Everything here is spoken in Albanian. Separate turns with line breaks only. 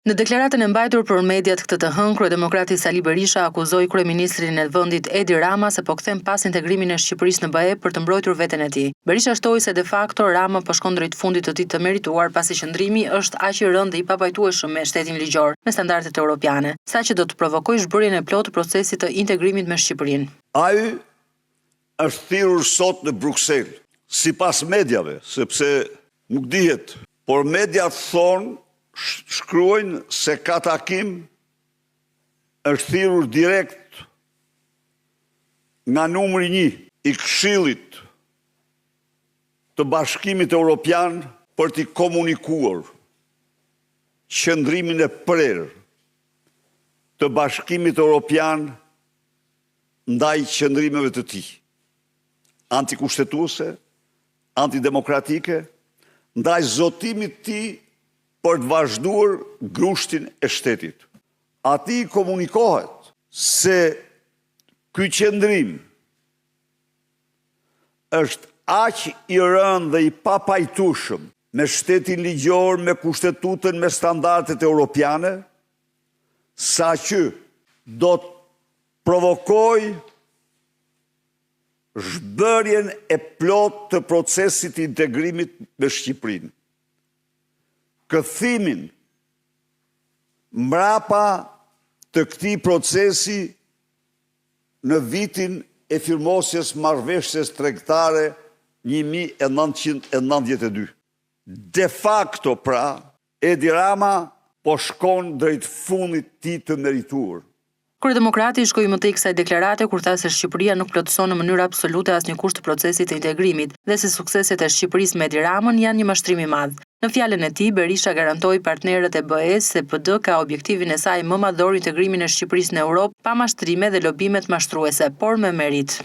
Në deklaratën e mbajtur për mediat këtë të hënë, kryedemokrati Sali Berisha akuzoi kryeministrin e vendit Edi Rama se po kthen pas integrimin e Shqipërisë në BE për të mbrojtur veten e tij. Berisha shtoi se de facto Rama po shkon drejt fundit të tij të merituar pasi qëndrimi është aq i rëndë dhe i papajtueshëm me shtetin ligjor me standardet europiane, saqë do të provokojë zhbërjen e plotë të procesit të integrimit me Shqipërinë.
Ai është thirrur sot në Bruksel, sipas mediave, sepse nuk dihet, por mediat thonë shkruajnë se ka takim është thirrur direkt nga numri 1 i Këshillit të Bashkimit Evropian për t'i komunikuar qëndrimin e prerë të Bashkimit Evropian ndaj qëndrimeve të tij antikushtetuese, antidemokratike, ndaj zotimit të tij për të vazhduar grushtin e shtetit. Atij komunikohet se ky qëndrim është aq i rëndë dhe i papajtueshëm me shtetin ligjor, me kushtetutën, me standardet europiane, saqë do të provokojë zhbërjen e plot të procesit të integrimit me Shqipërinë. Këthimin mbrapa të këtij procesi në vitin e firmosjes marrëveshjes tregtare 1992. De facto pra, Edi Rama po shkon drejt fundit të tij të merituar.
Kryedemokrati shkoi më tej kësaj deklarate kur tha se Shqipëria nuk plotëson në mënyrë absolute asnjë kusht të procesit të integrimit dhe se sukseset e Shqipërisë me Edi Ramën janë një mashtrim i madh. Në fjalën e tij, Berisha garantoi partnerët e BE-s se PD ka objektivin e saj më madhor integrimin e Shqipërisë në Europë pa mashtrime dhe lobimet mashtruese, por me merit.